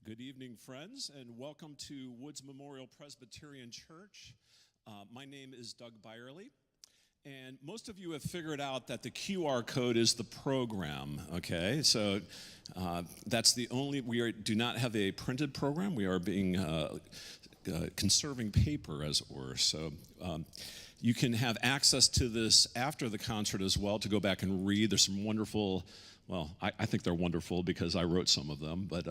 Good evening, friends, and welcome to Woods Memorial Presbyterian Church. My name is Doug Byerly, and most of you have figured out that the QR code is the program, okay? So that's the only, do not have a printed program. We are being, conserving paper, as it were. So you can have access to this after the concert as well to go back and read. There's some wonderful, well, I think they're wonderful because I wrote some of them, but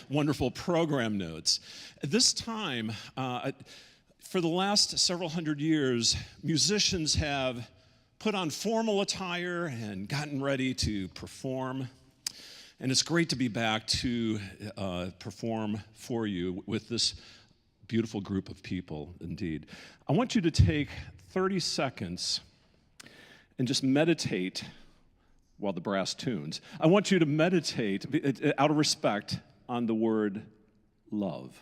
wonderful program notes. At this time, for the last several hundred years, musicians have put on formal attire and gotten ready to perform. And it's great to be back to perform for you with this beautiful group of people, indeed. I want you to take 30 seconds and just meditate while the brass tunes. I want you to meditate, out of respect, on the word love.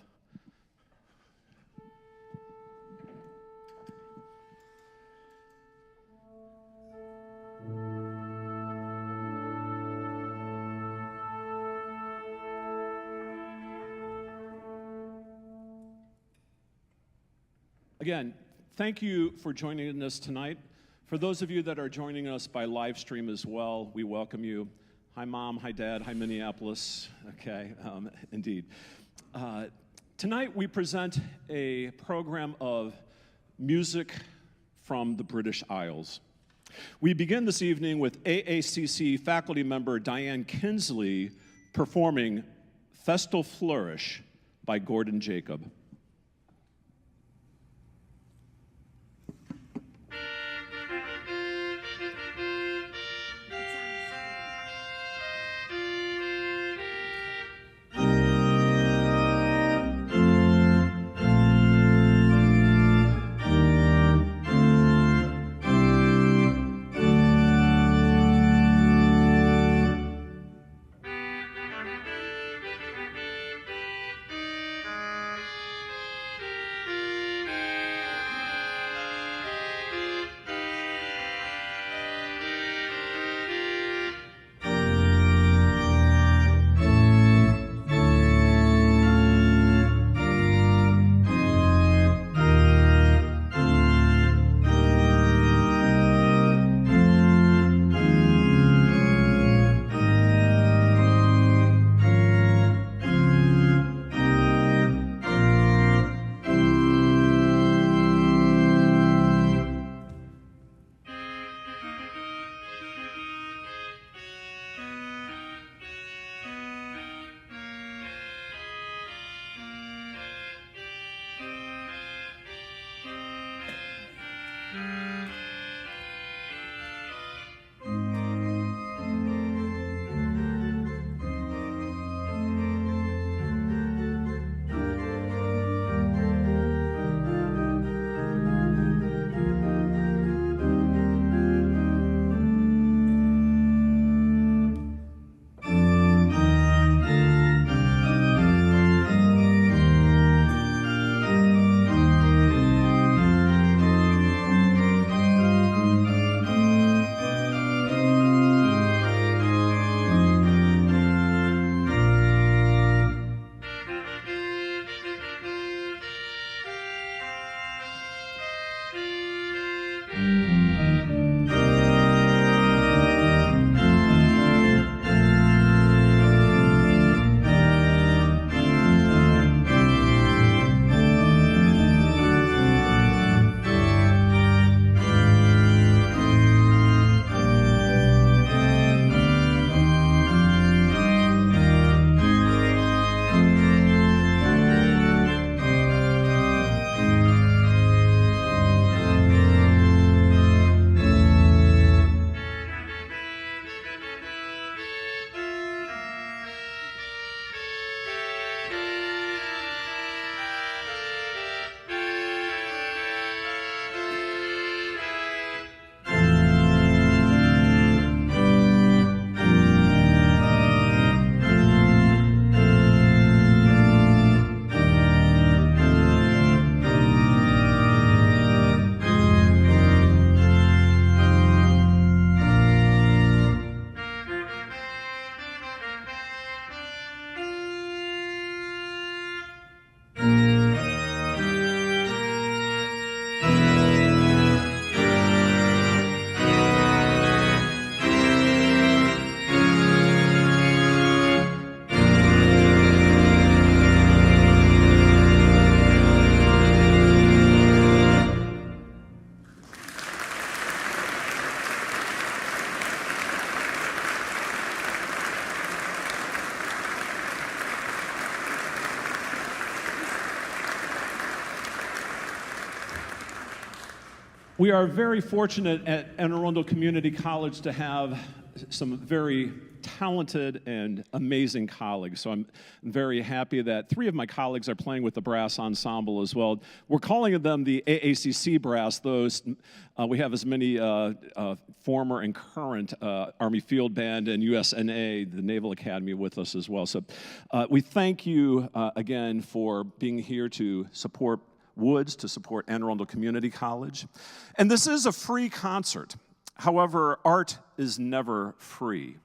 Again, thank you for joining us tonight. For those of you that are joining us by live stream as well, we welcome you. Hi, Mom. Hi, Dad. Hi, Minneapolis. Okay, indeed. Tonight we present a program of music from the British Isles. We begin this evening with AACC faculty member Diane Kinsley performing Festal Flourish by Gordon Jacob. We are very fortunate at Anne Arundel Community College to have some very talented and amazing colleagues. So I'm very happy that 3 of my colleagues are playing with the brass ensemble as well. We're calling them the AACC brass. We have as many former and current Army Field Band and USNA, the Naval Academy, with us as well. So we thank you again for being here to support Woods, to support Anne Arundel Community College. And this is a free concert. However, art is never free.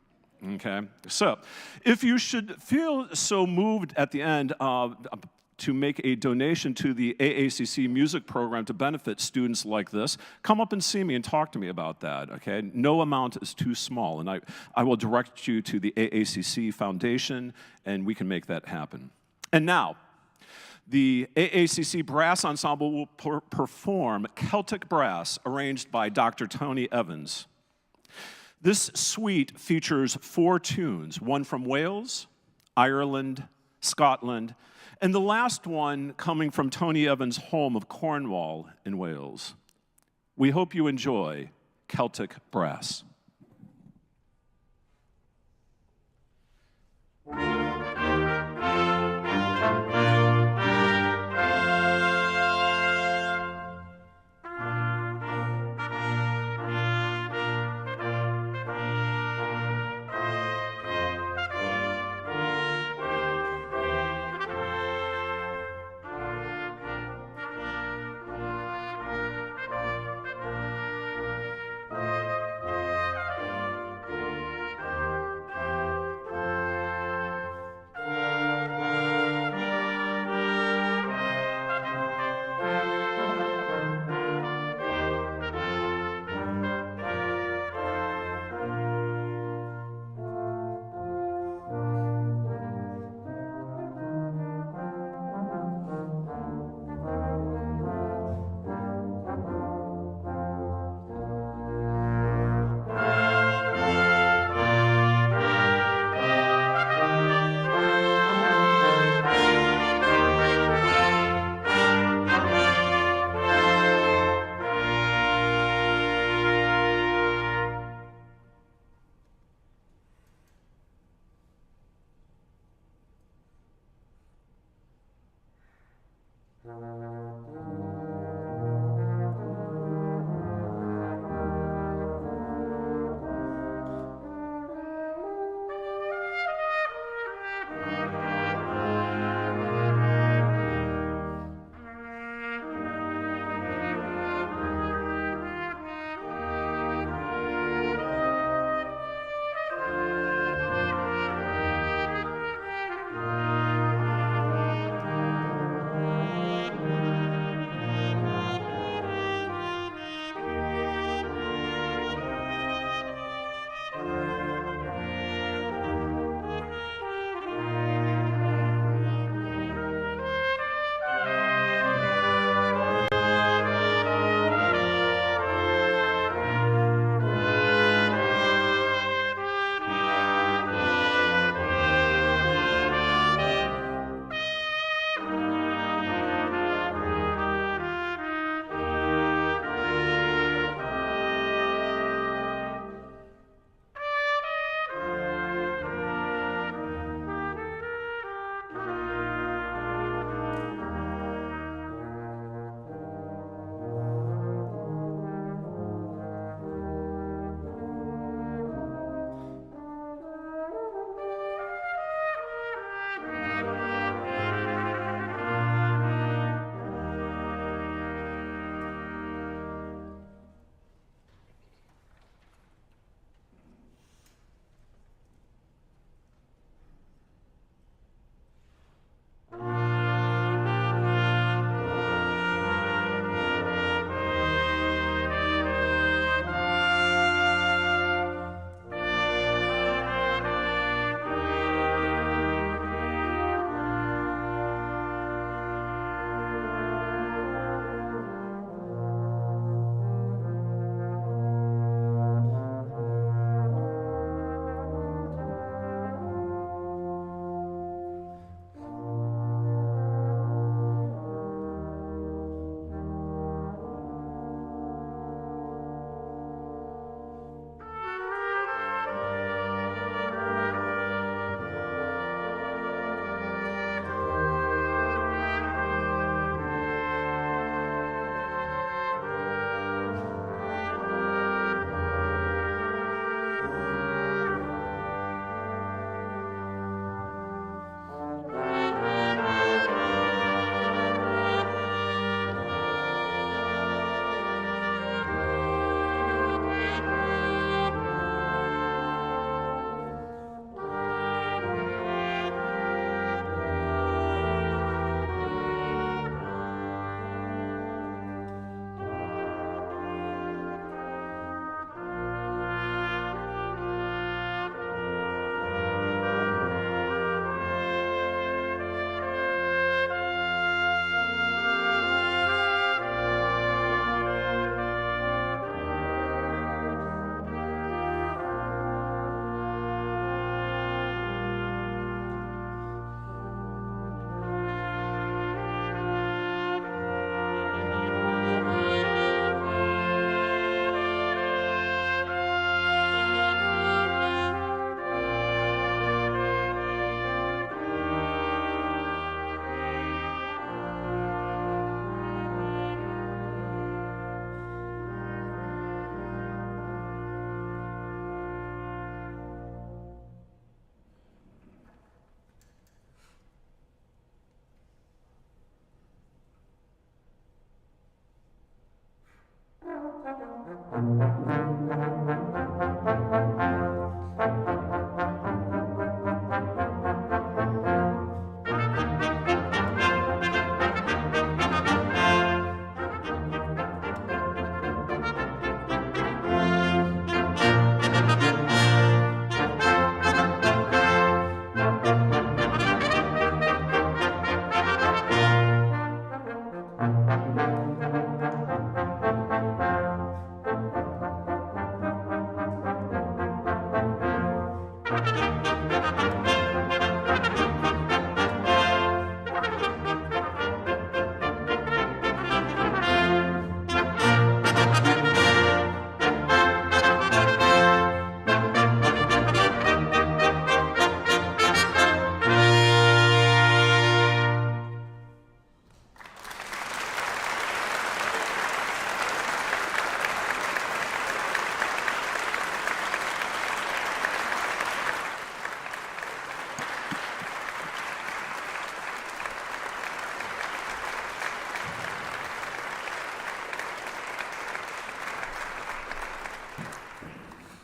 Okay? So, if you should feel so moved at the end to make a donation to the AACC music program to benefit students like this, come up and see me and talk to me about that, okay? No amount is too small, and I will direct you to the AACC Foundation, and we can make that happen. And now, the AACC Brass Ensemble will perform Celtic Brass, arranged by Dr. Tony Evans. This suite features 4 tunes, one from Wales, Ireland, Scotland, and the last one coming from Tony Evans' home of Cornwall in Wales. We hope you enjoy Celtic Brass.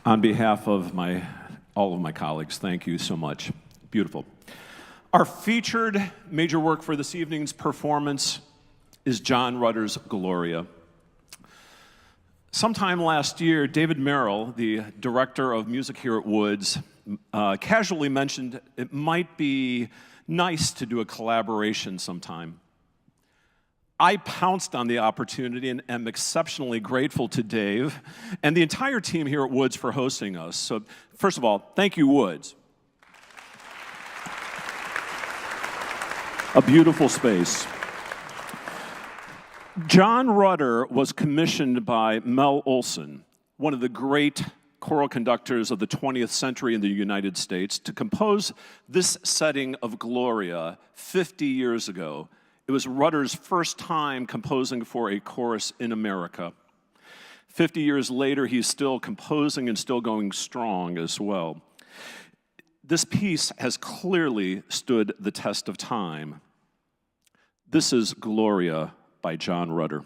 On behalf of all of my colleagues, thank you so much. Beautiful. Our featured major work for this evening's performance is John Rutter's Gloria. Sometime last year, David Merrill, the director of music here at Woods, casually mentioned it might be nice to do a collaboration sometime. I pounced on the opportunity and am exceptionally grateful to Dave and the entire team here at Woods for hosting us. So, first of all, thank you, Woods. A beautiful space. John Rutter was commissioned by Mel Olson, one of the great choral conductors of the 20th century in the United States, to compose this setting of Gloria 50 years ago. It was Rutter's first time composing for a chorus in America. 50 years later, he's still composing and still going strong as well. This piece has clearly stood the test of time. This is Gloria by John Rutter.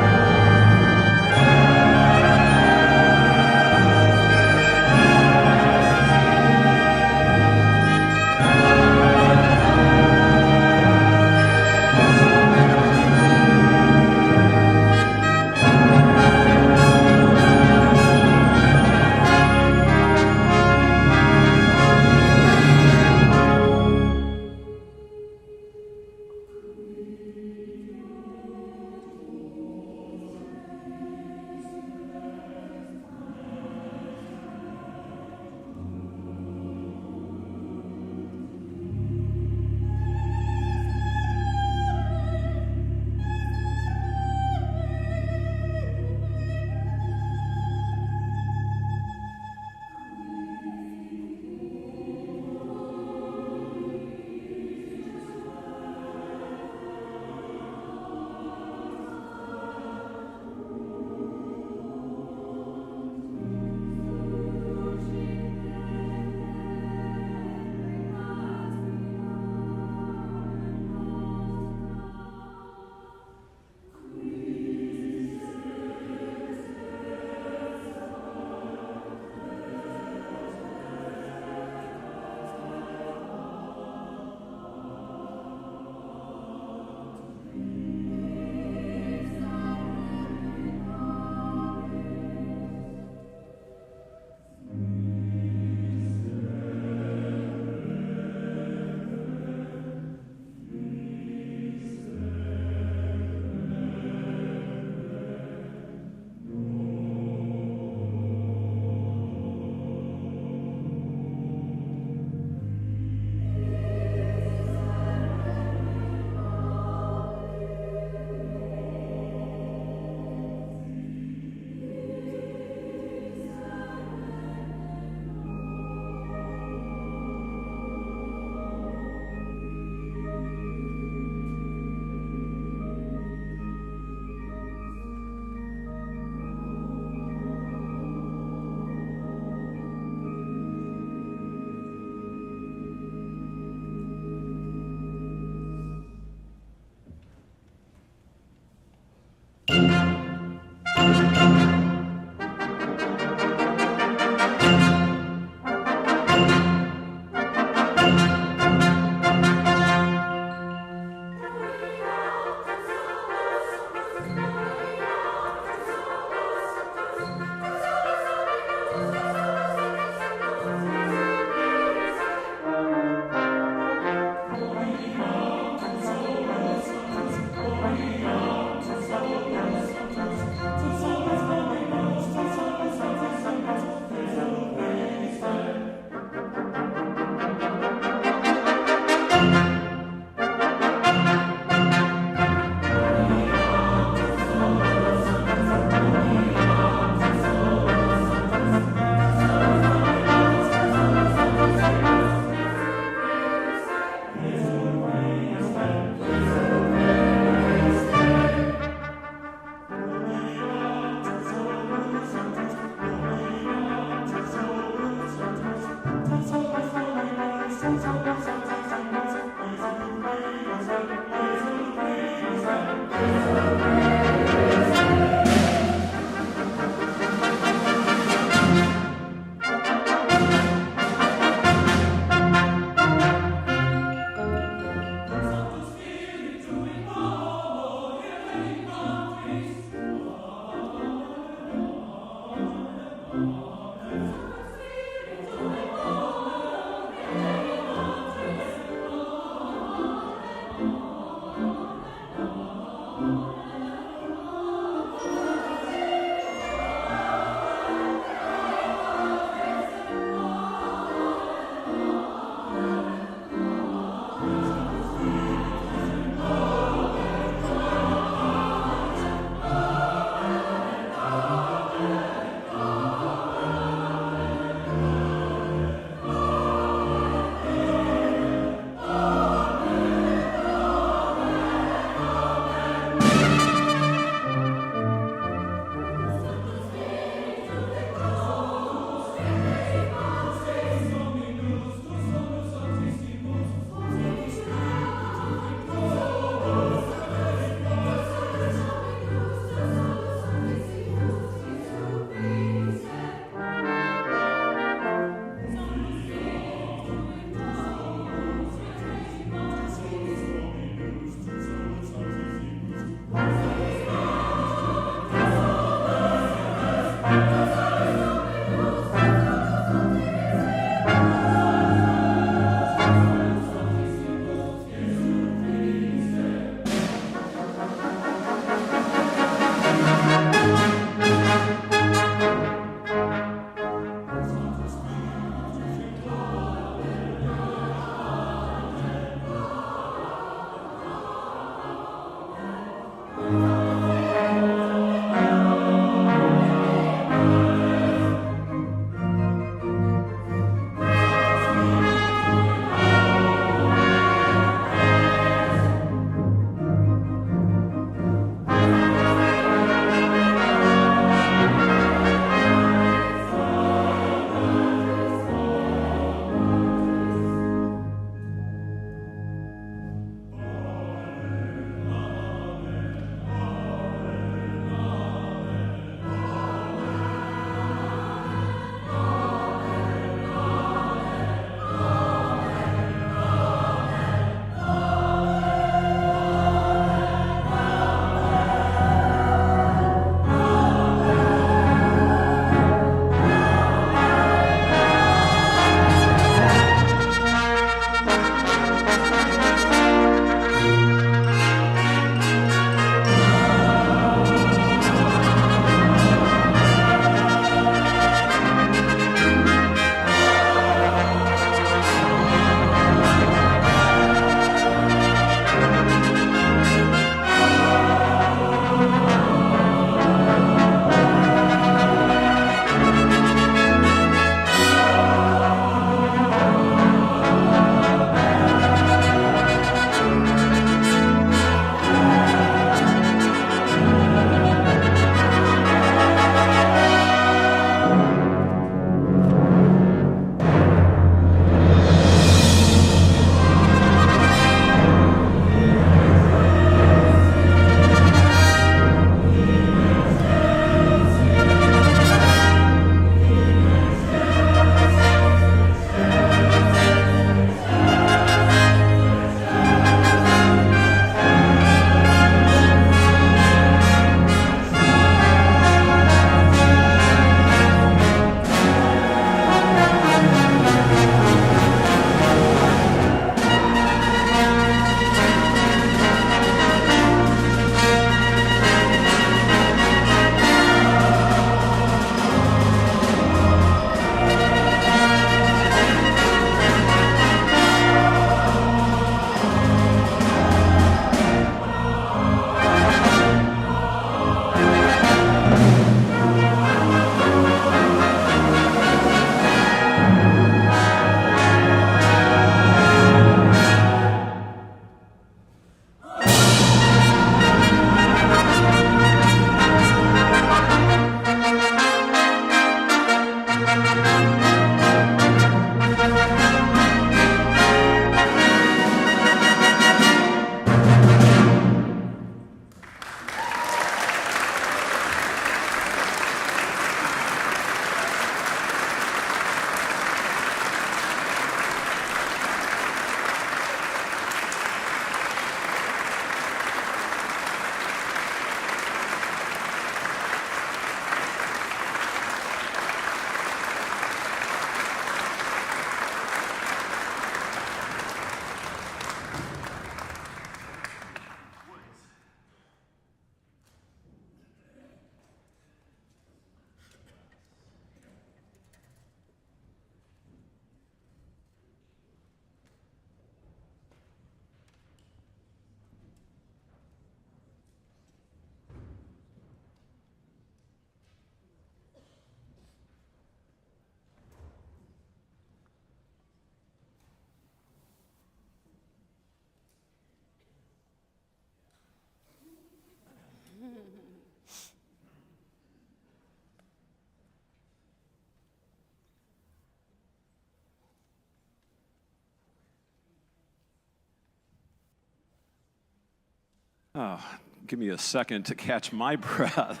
Oh, give me a second to catch my breath.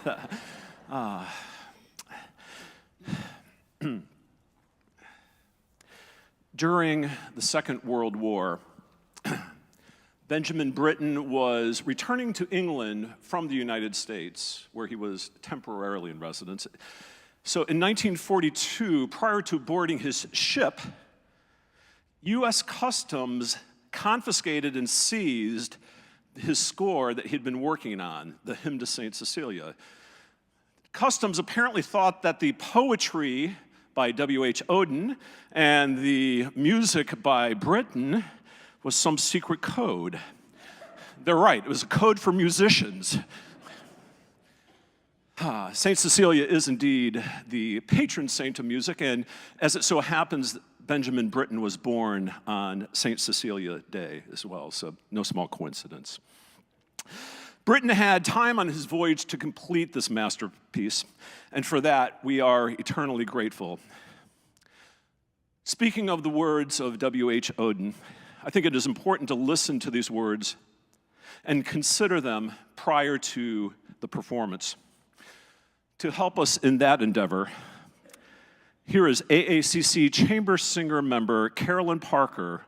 During the Second World War, Benjamin Britten was returning to England from the United States, where he was temporarily in residence. So in 1942, prior to boarding his ship, U.S. Customs confiscated and seized his score that he'd been working on, the Hymn to St. Cecilia. Customs apparently thought that the poetry by W.H. Auden and the music by Britten was some secret code. They're right, it was a code for musicians. St. Cecilia is indeed the patron saint of music, and as it so happens, Benjamin Britten was born on St. Cecilia Day as well, so no small coincidence. Britten had time on his voyage to complete this masterpiece, and for that, we are eternally grateful. Speaking of the words of W.H. Auden, I think it is important to listen to these words and consider them prior to the performance. To help us in that endeavor, here is AACC chamber singer member Carolyn Parker,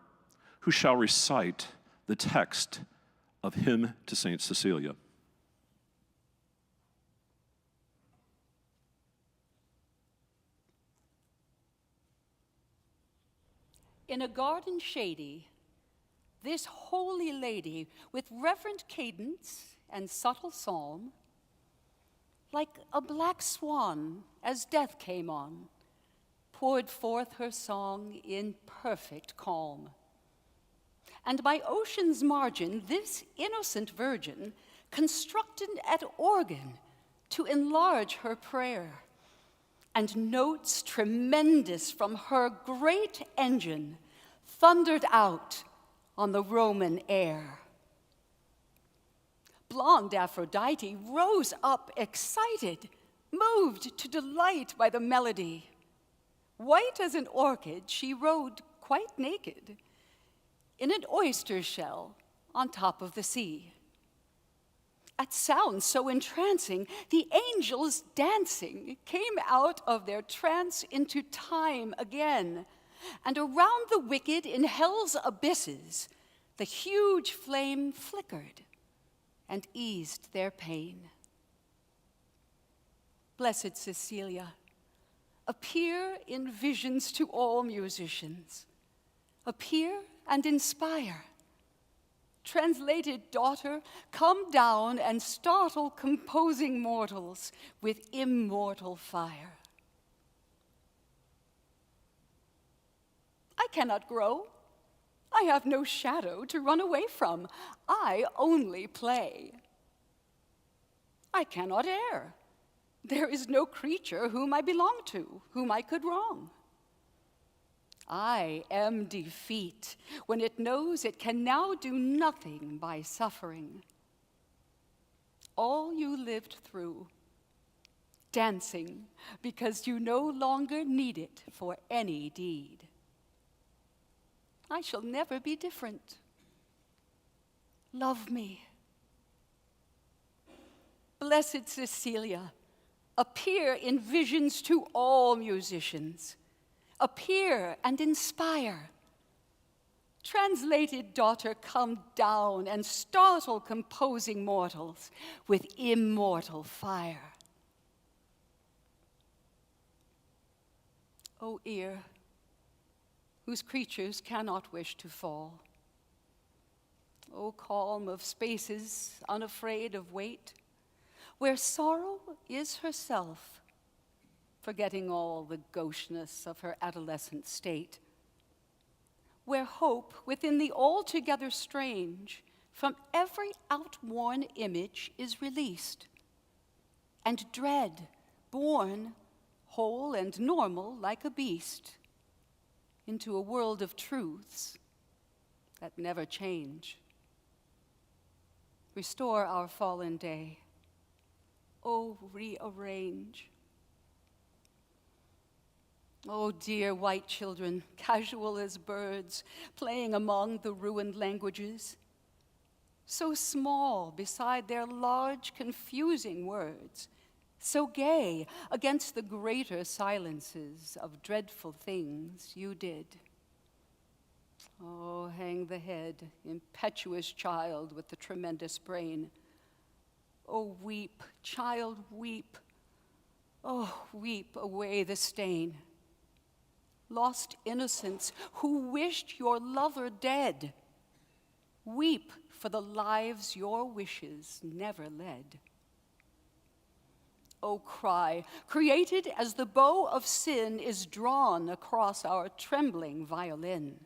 who shall recite the text of Hymn to St. Cecilia. In a garden shady, this holy lady, with reverent cadence and subtle psalm, like a black swan as death came on, poured forth her song in perfect calm. And by ocean's margin, this innocent virgin constructed at organ to enlarge her prayer, and notes tremendous from her great engine thundered out on the Roman air. Blonde Aphrodite rose up excited, moved to delight by the melody. White as an orchid, she rode quite naked in an oyster shell on top of the sea. At sounds so entrancing, the angels dancing came out of their trance into time again, and around the wicked in hell's abysses, the huge flame flickered and eased their pain. Blessed Cecilia, appear in visions to all musicians. Appear and inspire. Translated daughter, come down and startle composing mortals with immortal fire. I cannot grow. I have no shadow to run away from. I only play. I cannot err. There is no creature whom I belong to, whom I could wrong. I am defeat when it knows it can now do nothing by suffering. All you lived through, dancing because you no longer need it for any deed. I shall never be different. Love me. Blessed Cecilia, appear in visions to all musicians. Appear and inspire. Translated daughter, come down and startle composing mortals with immortal fire. O ear, whose creatures cannot wish to fall. O calm of spaces, unafraid of weight, where sorrow is herself, forgetting all the gaucheness of her adolescent state, where hope within the altogether strange from every outworn image is released, and dread born whole and normal like a beast into a world of truths that never change. Restore our fallen day. Oh, rearrange. Oh, dear white children, casual as birds, playing among the ruined languages. so small beside their large, confusing words, so gay against the greater silences of dreadful things you did. Oh, hang the head, impetuous child with the tremendous brain. Oh, weep, child, weep. Oh, weep away the stain. Lost innocence who wished your lover dead. Weep for the lives your wishes never led. Oh, cry, created as the bow of sin is drawn across our trembling violin.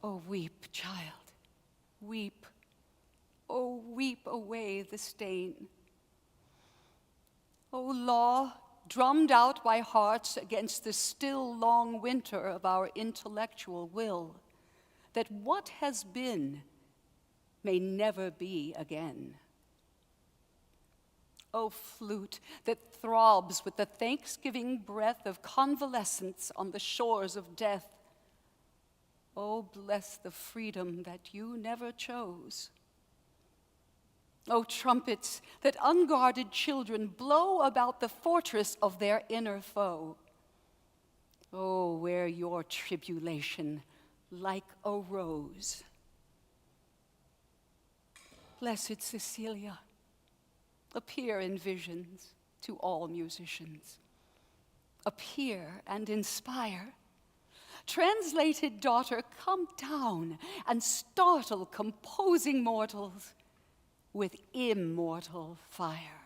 Oh, weep, child, weep. Oh, weep away the stain. Oh, law, drummed out by hearts against the still long winter of our intellectual will, that what has been may never be again. O flute that throbs with the thanksgiving breath of convalescence on the shores of death, oh, bless the freedom that you never chose. O trumpets that unguarded children blow about the fortress of their inner foe, oh, wear your tribulation like a rose. Blessed Cecilia, appear in visions to all musicians. Appear and inspire. Translated daughter, come down and startle composing mortals with immortal fire.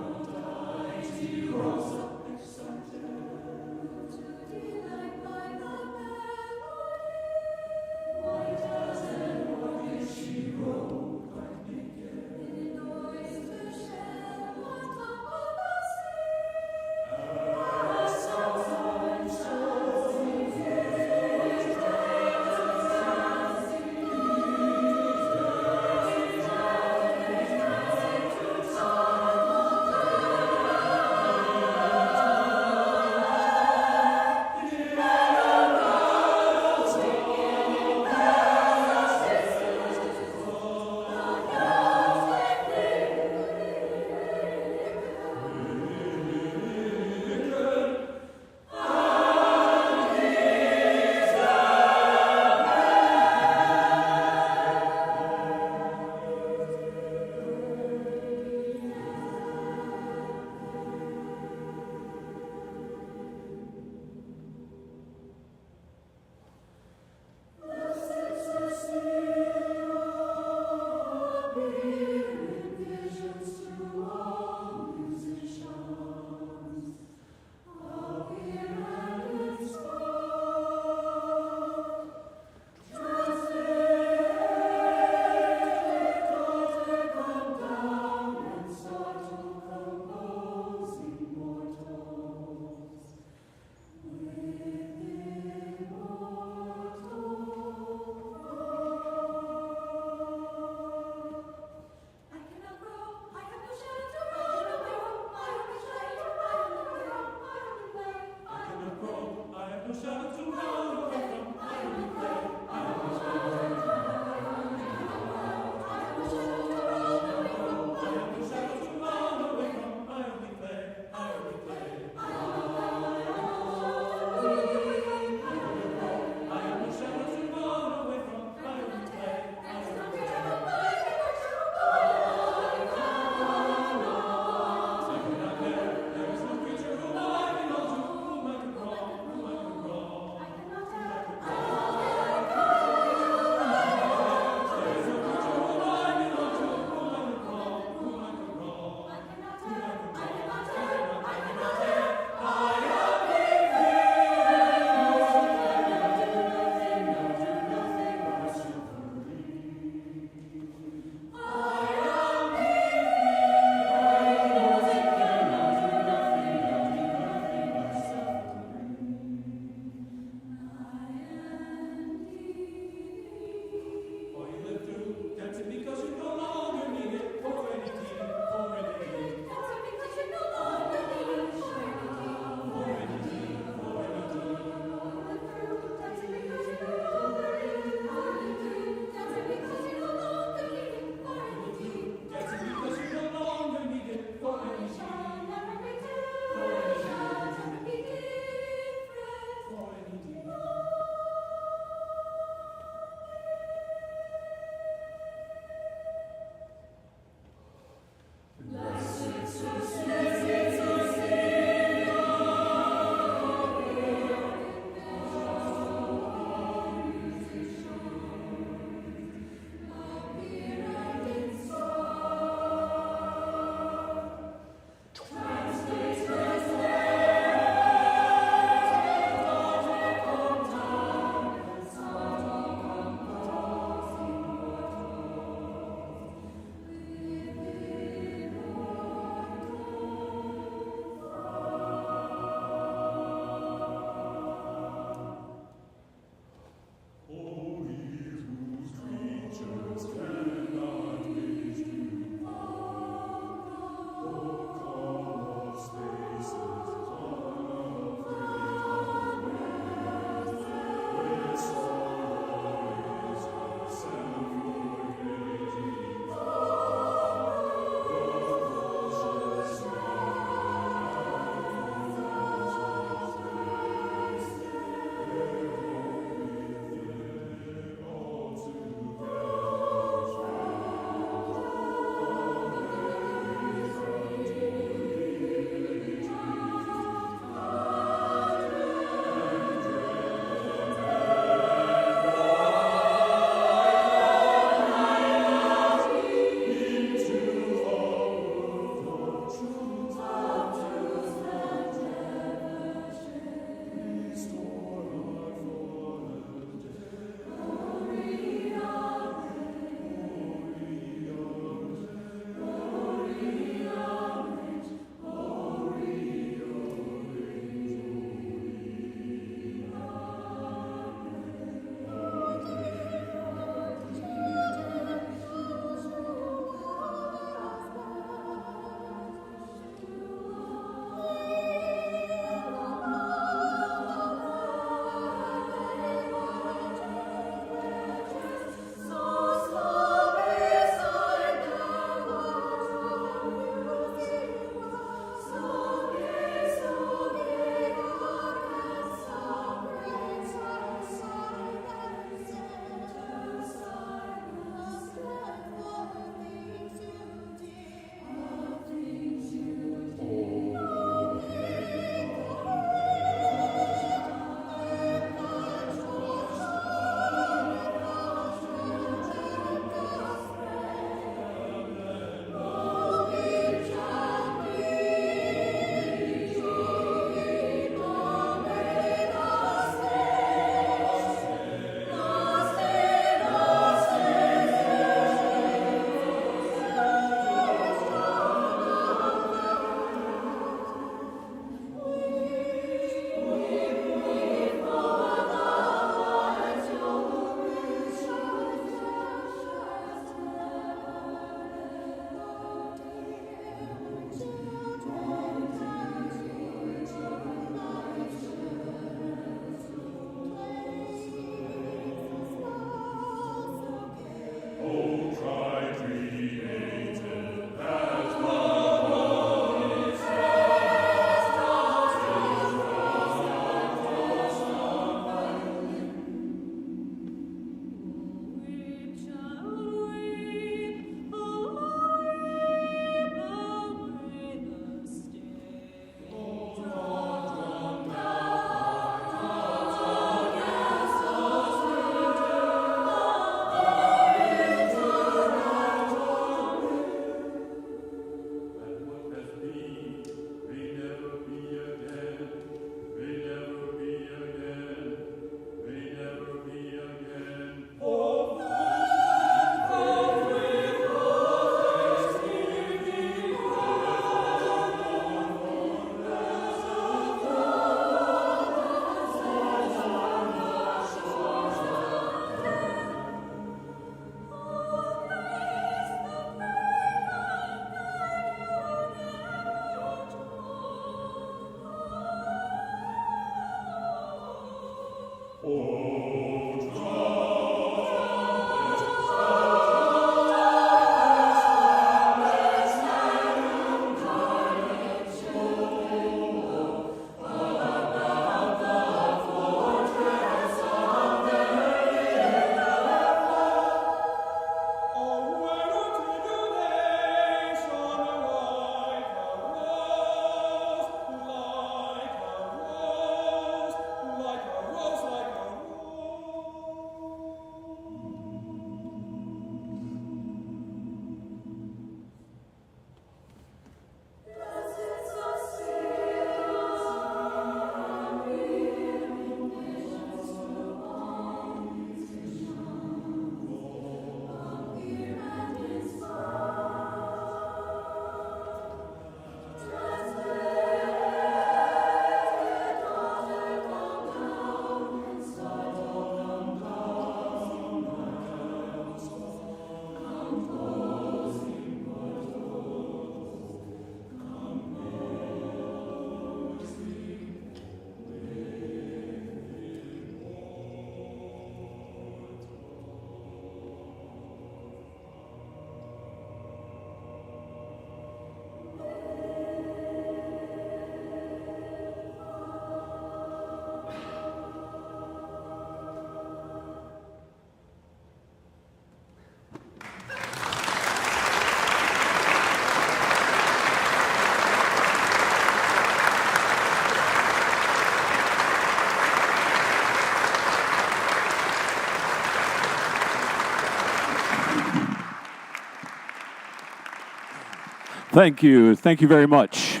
Thank you. Thank you very much.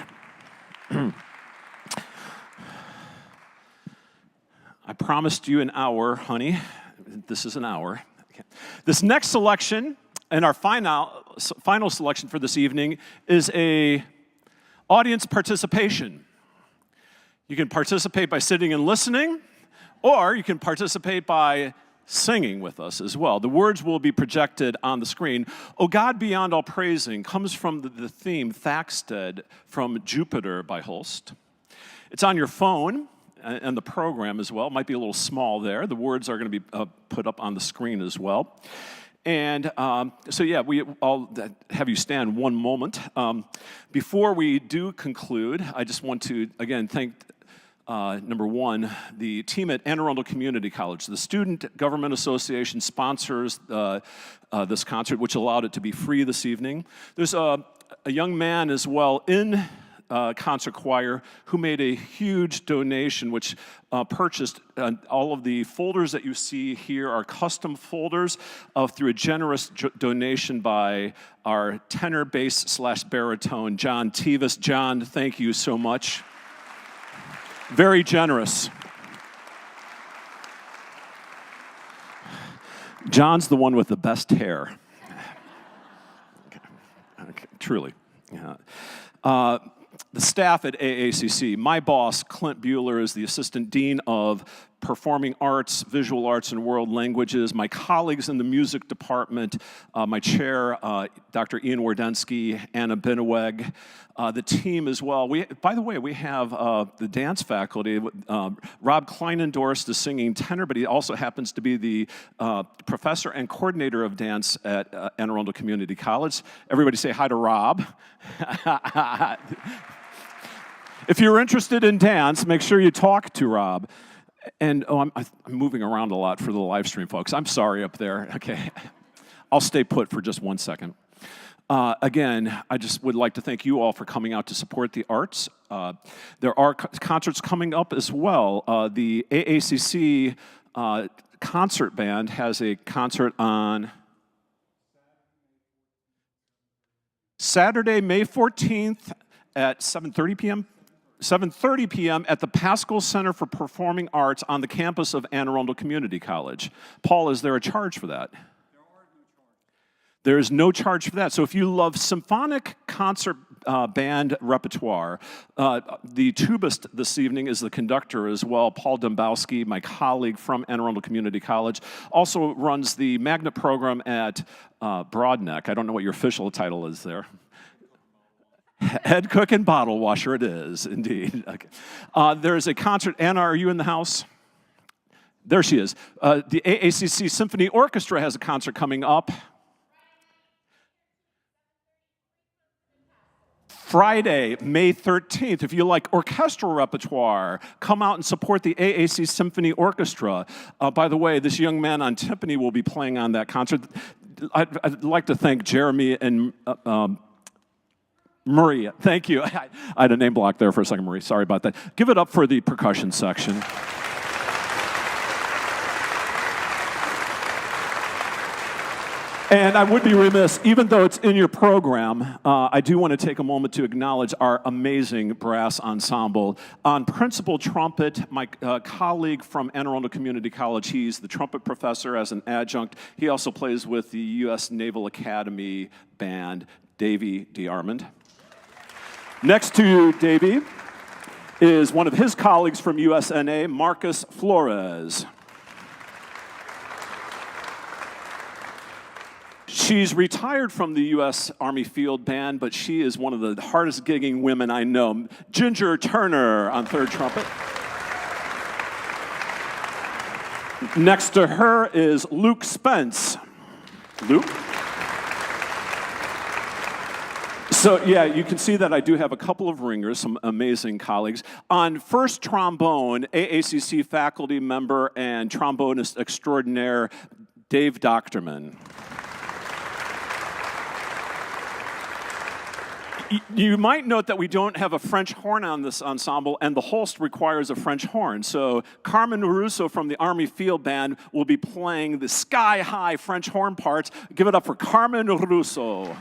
I promised you an hour, honey. This is an hour. Okay. This next selection, and our final selection for this evening, is a audience participation. You can participate by sitting and listening, or you can participate by singing with us as well. The words will be projected on the screen. "O God Beyond All Praising" comes from the theme Thaxted from Jupiter by Holst. It's on your phone and the program as well. It might be a little small there. The words are going to be put up on the screen as well. And I'll have you stand one moment. Before we do conclude, I just want to, again, thank number one, the team at Anne Arundel Community College. The Student Government Association sponsors this concert, which allowed it to be free this evening. There's a young man as well in concert choir who made a huge donation, which purchased all of the folders that you see here are custom folders through a generous donation by our tenor bass / baritone, John Tevis. John, thank you so much. Very generous. John's the one with the best hair. Okay, truly. Yeah. The staff at AACC, my boss, Clint Bueller, is the Assistant Dean of Performing Arts, Visual Arts, and World Languages. My colleagues in the music department, my chair, Dr. Ian Wardensky, Anna Beneweg, the team as well. By the way, we have the dance faculty. Rob Kleinendorst is singing tenor, but he also happens to be the professor and coordinator of dance at Anne Arundel Community College. Everybody say hi to Rob. If you're interested in dance, make sure you talk to Rob. And I'm moving around a lot for the live stream, folks. I'm sorry up there. Okay. I'll stay put for just 1 second. Again, I just would like to thank you all for coming out to support the arts. There are concerts coming up as well. The AACC concert band has a concert on Saturday, May 14th at 7:30 p.m. 7:30 p.m. at the Pascal Center for Performing Arts on the campus of Anne Arundel Community College. Paul, is there a charge for that? There is no charge for that. So if you love symphonic concert band repertoire, the tubist this evening is the conductor as well, Paul Dombowski, my colleague from Anne Arundel Community College, also runs the magnet program at Broadneck. I don't know what your official title is there. Head cook and bottle washer it is, indeed. Okay. There's a concert. Anna, are you in the house? There she is. The AACC Symphony Orchestra has a concert coming up. Friday, May 13th. If you like orchestral repertoire, come out and support the AAC Symphony Orchestra. By the way, this young man on timpani will be playing on that concert. I'd like to thank Jeremy and Maria. Thank you. I had a name block there for a second, Marie. Sorry about that. Give it up for the percussion section. And I would be remiss, even though it's in your program, I do want to take a moment to acknowledge our amazing brass ensemble. On principal trumpet, my colleague from Anne Arundel Community College, he's the trumpet professor as an adjunct. He also plays with the U.S. Naval Academy Band, Davy DeArmond. Next to Davy is one of his colleagues from USNA, Marcus Flores. She's retired from the U.S. Army Field Band, but she is one of the hardest gigging women I know. Ginger Turner on third trumpet. Next to her is Luke Spence. Luke? So, yeah, you can see that I do have a couple of ringers, some amazing colleagues. On first trombone, AACC faculty member and trombonist extraordinaire, Dave Doctorman. You might note that we don't have a French horn on this ensemble, and the Holst requires a French horn. So Carmen Russo from the Army Field Band will be playing the sky-high French horn parts. Give it up for Carmen Russo.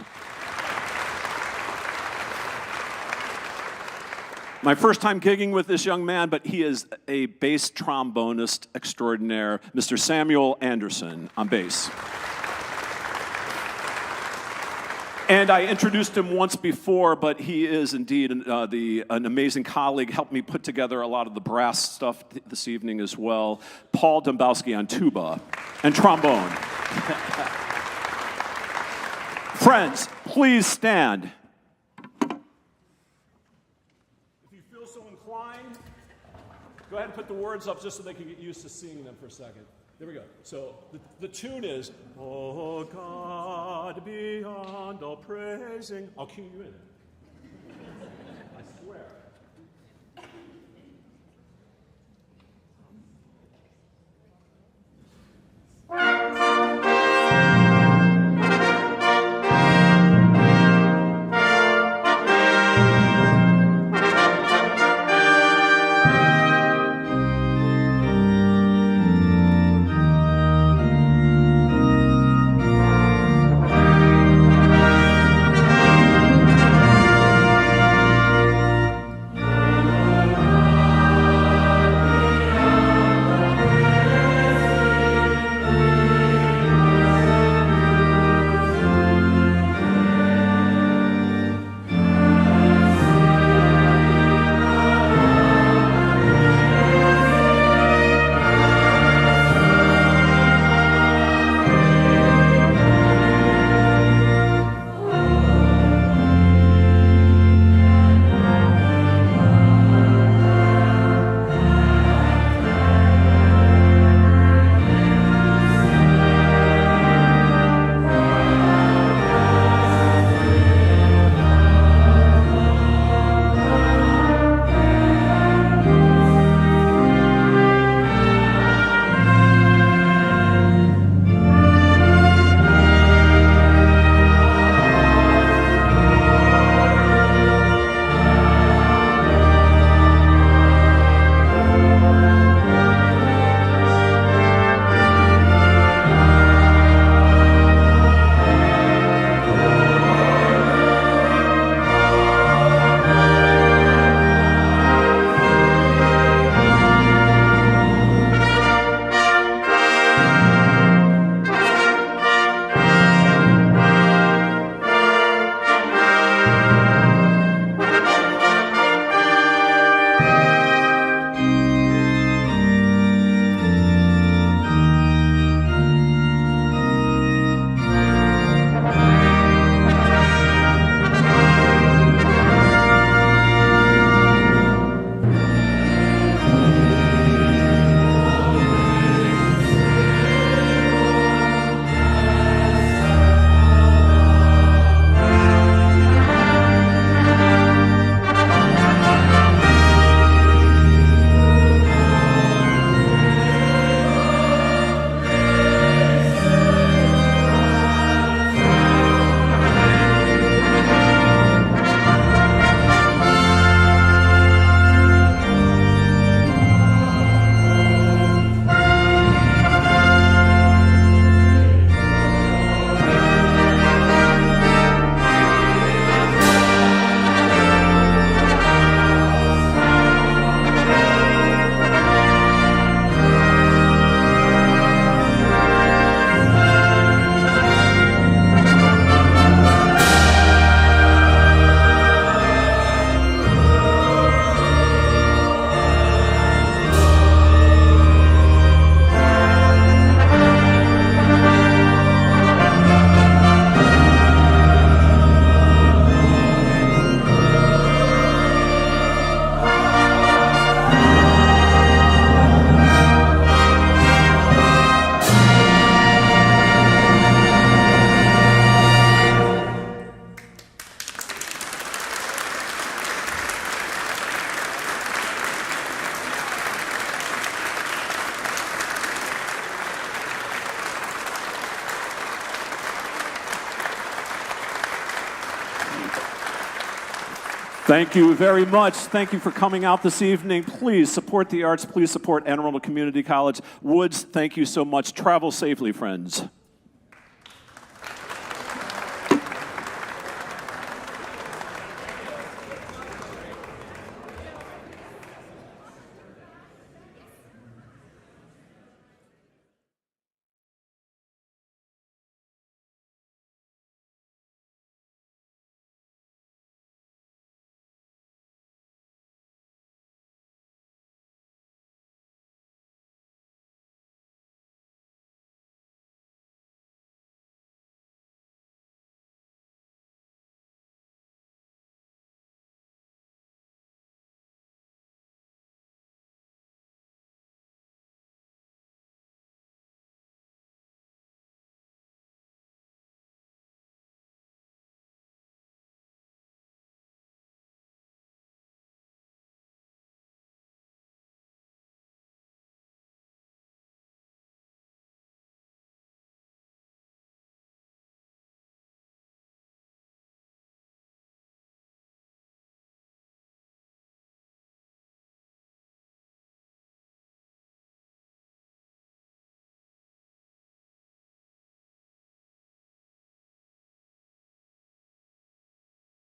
My first time gigging with this young man, but he is a bass trombonist extraordinaire, Mr. Samuel Anderson on bass. And I introduced him once before, but he is indeed an amazing colleague, helped me put together a lot of the brass stuff this evening as well. Paul Dombowski on tuba and trombone. Friends, please stand. Go ahead and put the words up just so they can get used to seeing them for a second. There we go. So the tune is, oh God, beyond all praising. I'll cue you in. I swear. Thank you very much. Thank you for coming out this evening. Please support the arts. Please support Anne Arundel Community College. Woods, thank you so much. Travel safely, friends.